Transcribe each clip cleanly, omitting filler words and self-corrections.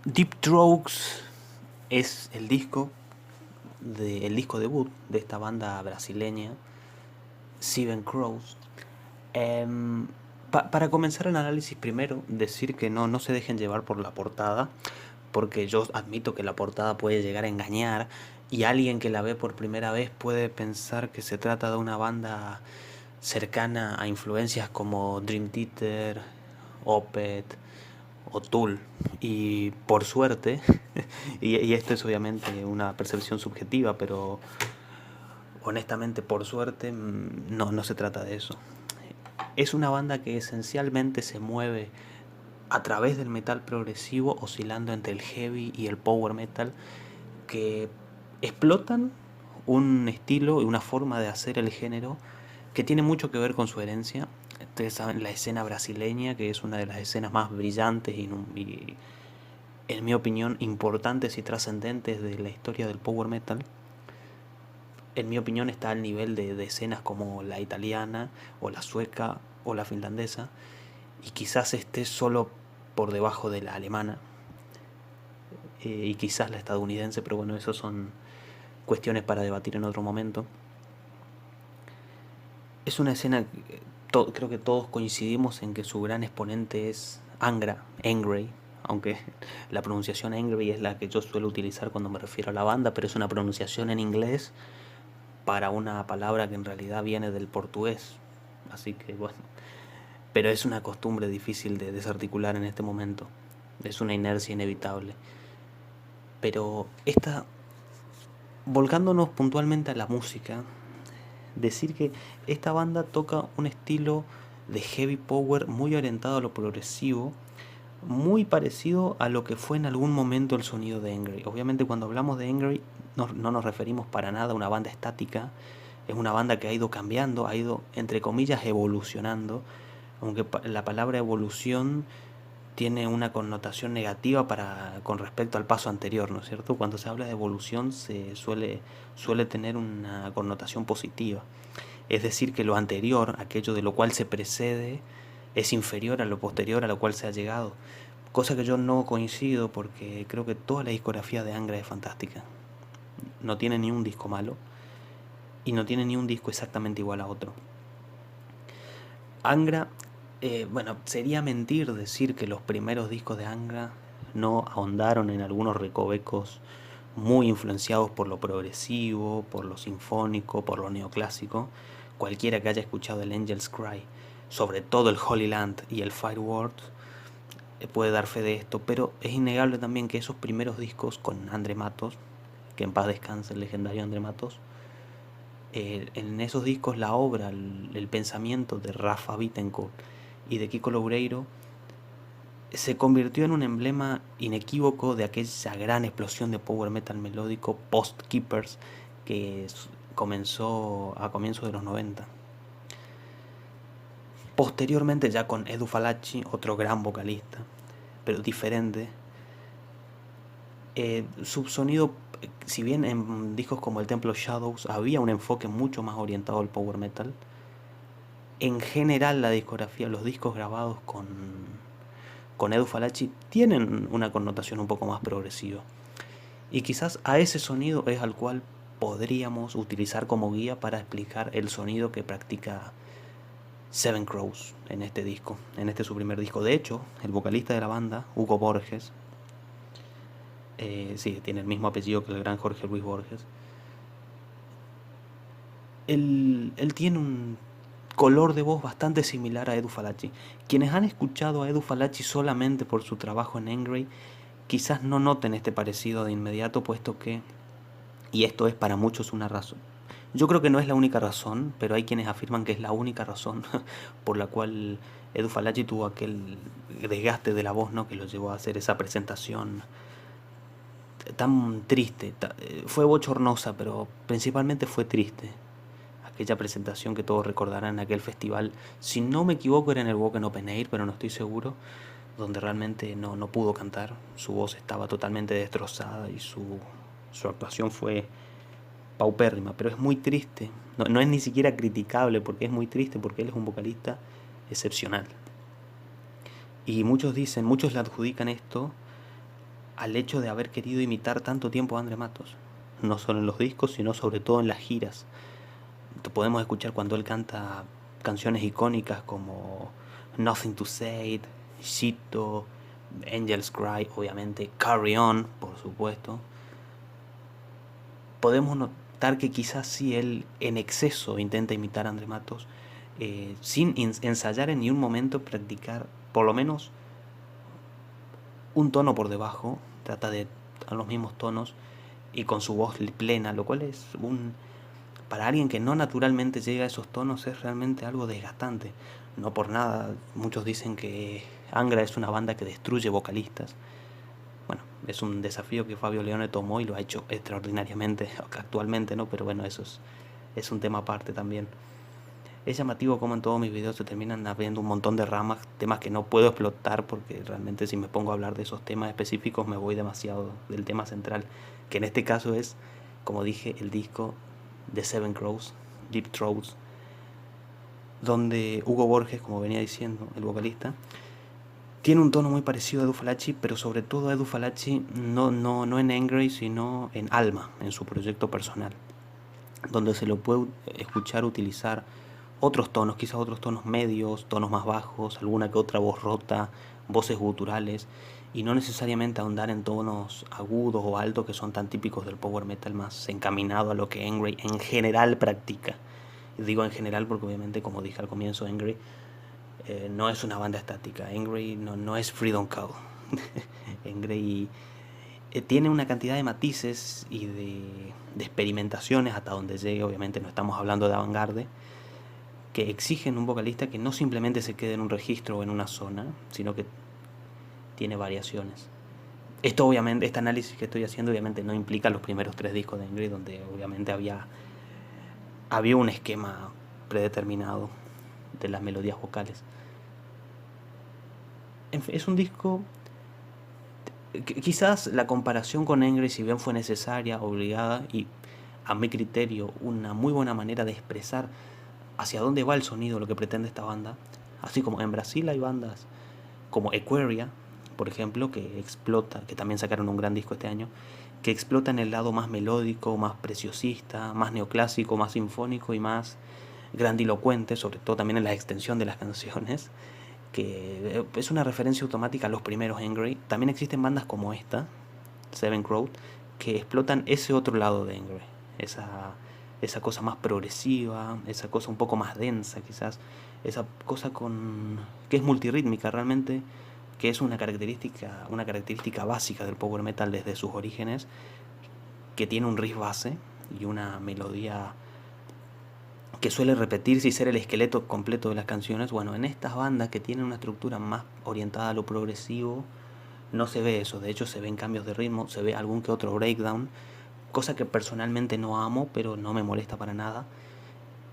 Deep Strokes es el disco debut de esta banda brasileña, Seven Crows. Para comenzar el análisis, primero decir que no se dejen llevar por la portada, porque yo admito que la portada puede llegar a engañar y alguien que la ve por primera vez puede pensar que se trata de una banda cercana a influencias como Dream Theater, Opeth o Tool. Y por suerte, y esto es obviamente una percepción subjetiva, pero honestamente por suerte no se trata de eso. Es una banda que esencialmente se mueve a través del metal progresivo, oscilando entre el heavy y el power metal, que explotan un estilo y una forma de hacer el género que tiene mucho que ver con su herencia. Ustedes saben, la escena brasileña, que es una de las escenas más brillantes y en mi opinión, importantes y trascendentes de la historia del power metal. En mi opinión está al nivel de escenas como la italiana o la sueca o la finlandesa, y quizás esté solo por debajo de la alemana, y quizás la estadounidense, pero bueno, eso son cuestiones para debatir en otro momento. Es una escena que creo que todos coincidimos en que su gran exponente es Angra, Angry, aunque la pronunciación Angry es la que yo suelo utilizar cuando me refiero a la banda, pero es una pronunciación en inglés para una palabra que en realidad viene del portugués. Así que bueno, pero es una costumbre difícil de desarticular en este momento. Es una inercia inevitable. Pero volcándonos puntualmente a la música, decir que esta banda toca un estilo de heavy power muy orientado a lo progresivo, muy parecido a lo que fue en algún momento el sonido de Angry. Obviamente cuando hablamos de Angry no nos referimos para nada a una banda estática, es una banda que ha ido cambiando, ha ido entre comillas evolucionando, aunque la palabra evolución tiene una connotación negativa con respecto al paso anterior, ¿no es cierto? Cuando se habla de evolución suele tener una connotación positiva. Es decir, que lo anterior, aquello de lo cual se precede, es inferior a lo posterior a lo cual se ha llegado. Cosa que yo no coincido, porque creo que toda la discografía de Angra es fantástica. No tiene ni un disco malo y no tiene ni un disco exactamente igual a otro. Angra, bueno, sería mentir decir que los primeros discos de Angra no ahondaron en algunos recovecos muy influenciados por lo progresivo, por lo sinfónico, por lo neoclásico. Cualquiera que haya escuchado el Angel's Cry, sobre todo el Holy Land y el Fireworks, puede dar fe de esto, pero es innegable también que esos primeros discos con André Matos, que en paz descanse el legendario André Matos, en esos discos la obra, el pensamiento de Rafa Bittencourt y de Kiko Loureiro se convirtió en un emblema inequívoco de aquella gran explosión de power metal melódico post Keepers que comenzó a comienzos de los 90. Posteriormente, ya con Edu Falacci, otro gran vocalista, pero diferente, su sonido, si bien en discos como el Temple of Shadows había un enfoque mucho más orientado al power metal, en general la discografía, los discos grabados con Edu Falacci tienen una connotación un poco más progresiva. Y quizás a ese sonido es al cual podríamos utilizar como guía para explicar el sonido que practica Seven Crows en este disco, en este su primer disco. De hecho, el vocalista de la banda, Hugo Borges, sí, tiene el mismo apellido que el gran Jorge Luis Borges, él tiene un color de voz bastante similar a Edu Falacci. Quienes han escuchado a Edu Falacci solamente por su trabajo en Angry, quizás no noten este parecido de inmediato, puesto que, y esto es para muchos una razón, yo creo que no es la única razón, pero hay quienes afirman que es la única razón por la cual Edu Falacci tuvo aquel desgaste de la voz, ¿no?, que lo llevó a hacer esa presentación tan triste. Fue bochornosa, pero principalmente fue triste. Aquella presentación que todos recordarán en aquel festival, si no me equivoco era en el Wacken Open Air, pero no estoy seguro, donde realmente no pudo cantar. Su voz estaba totalmente destrozada y su actuación fue paupérrima, pero es muy triste. No es ni siquiera criticable, porque es muy triste, porque él es un vocalista excepcional. Y muchos le adjudican esto al hecho de haber querido imitar tanto tiempo a André Matos. No solo en los discos, sino sobre todo en las giras. Podemos escuchar cuando él canta canciones icónicas como Nothing to Say, Shito, Angels Cry, obviamente, Carry On, por supuesto. Podemos notar que quizás sí él en exceso intenta imitar a André Matos, sin ensayar en ni un momento practicar por lo menos un tono por debajo, trata de a los mismos tonos y con su voz plena, lo cual es para alguien que no naturalmente llega a esos tonos es realmente algo desgastante. No por nada, muchos dicen que Angra es una banda que destruye vocalistas. Bueno, es un desafío que Fabio Leone tomó y lo ha hecho extraordinariamente actualmente, ¿no? Pero bueno, eso es un tema aparte también. Es llamativo como en todos mis videos se terminan abriendo un montón de ramas, temas que no puedo explotar porque realmente si me pongo a hablar de esos temas específicos me voy demasiado del tema central, que en este caso es, como dije, el disco de Seven Crows, Deep Throats, donde Hugo Borges, como venía diciendo el vocalista, tiene un tono muy parecido a Edu Falaschi, pero sobre todo a Edu Falaschi no en Angry, sino en Alma, en su proyecto personal, donde se lo puede escuchar utilizar otros tonos, quizás otros tonos medios, tonos más bajos, alguna que otra voz rota, voces guturales, y no necesariamente ahondar en tonos agudos o altos que son tan típicos del power metal más encaminado a lo que Angry en general practica. Digo en general porque obviamente, como dije al comienzo, Angry no es una banda estática, Angry no es Freedom Call. Angry tiene una cantidad de matices y de experimentaciones hasta donde llegue, obviamente no estamos hablando de avant-garde, que exigen un vocalista que no simplemente se quede en un registro o en una zona, sino que tiene variaciones. Esto obviamente, este análisis que estoy haciendo obviamente no implica los primeros 3 discos de Ingrid, donde obviamente había un esquema predeterminado de las melodías vocales. En fin, es un disco, quizás la comparación con Ingrid, si bien fue necesaria, obligada y a mi criterio una muy buena manera de expresar hacia dónde va el sonido, lo que pretende esta banda. Así como en Brasil hay bandas como Equeria, por ejemplo, que explota, que también sacaron un gran disco este año, que explotan el lado más melódico, más preciosista, más neoclásico, más sinfónico y más grandilocuente, sobre todo también en la extensión de las canciones, que es una referencia automática a los primeros Angry. También existen bandas como esta, Seven Crows, que explotan ese otro lado de Angry, esa cosa más progresiva, esa cosa un poco más densa quizás, esa cosa que es multirrítmica realmente, que es una característica básica del power metal desde sus orígenes, que tiene un riff base y una melodía que suele repetirse y ser el esqueleto completo de las canciones. Bueno, en estas bandas que tienen una estructura más orientada a lo progresivo, no se ve eso. De hecho, se ven cambios de ritmo, se ve algún que otro breakdown, cosa que personalmente no amo, pero no me molesta para nada.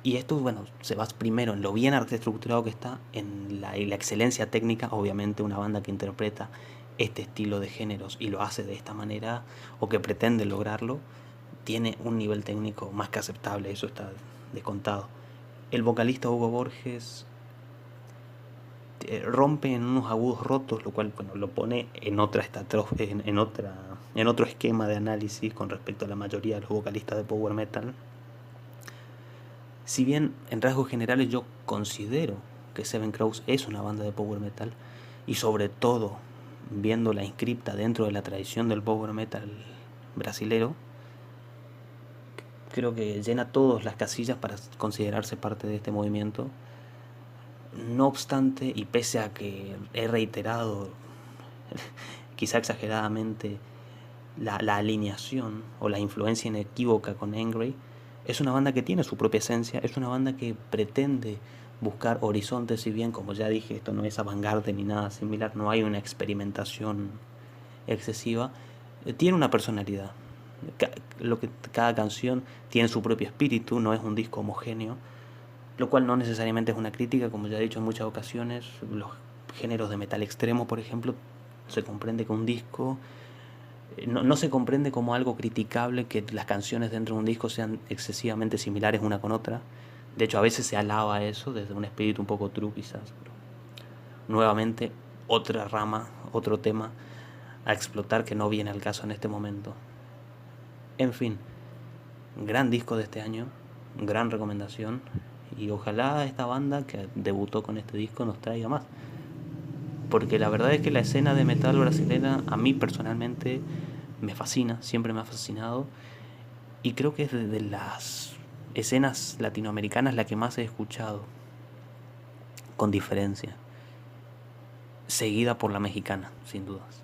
Y esto, bueno, se basa primero en lo bien estructurado que está, en la excelencia técnica. Obviamente una banda que interpreta este estilo de géneros y lo hace de esta manera, o que pretende lograrlo, tiene un nivel técnico más que aceptable, eso está descontado. El vocalista Hugo Borges rompe en unos agudos rotos, lo cual, bueno, lo pone en en otro esquema de análisis con respecto a la mayoría de los vocalistas de power metal. Si bien en rasgos generales yo considero que Seven Crows es una banda de power metal, y sobre todo viéndola inscripta dentro de la tradición del power metal brasilero, creo que llena todas las casillas para considerarse parte de este movimiento. No obstante, y pese a que he reiterado quizá exageradamente la alineación o la influencia inequívoca con Angry, es una banda que tiene su propia esencia, es una banda que pretende buscar horizontes, si bien, como ya dije, esto no es avant-garde ni nada similar, no hay una experimentación excesiva, tiene una personalidad. Cada canción tiene su propio espíritu, no es un disco homogéneo, lo cual no necesariamente es una crítica, como ya he dicho en muchas ocasiones. Los géneros de metal extremo, por ejemplo, se comprende que un disco no se comprende como algo criticable que las canciones dentro de un disco sean excesivamente similares una con otra. De hecho, a veces se alaba eso desde un espíritu un poco true quizás. Pero nuevamente, otra rama, otro tema. a explotar, que no viene al caso en este momento. En fin, gran disco de este año, gran recomendación, y ojalá esta banda que debutó con este disco nos traiga más. Porque la verdad es que la escena de metal brasileña a mí personalmente me fascina, siempre me ha fascinado, y creo que es de las escenas latinoamericanas la que más he escuchado, con diferencia, seguida por la mexicana, sin dudas.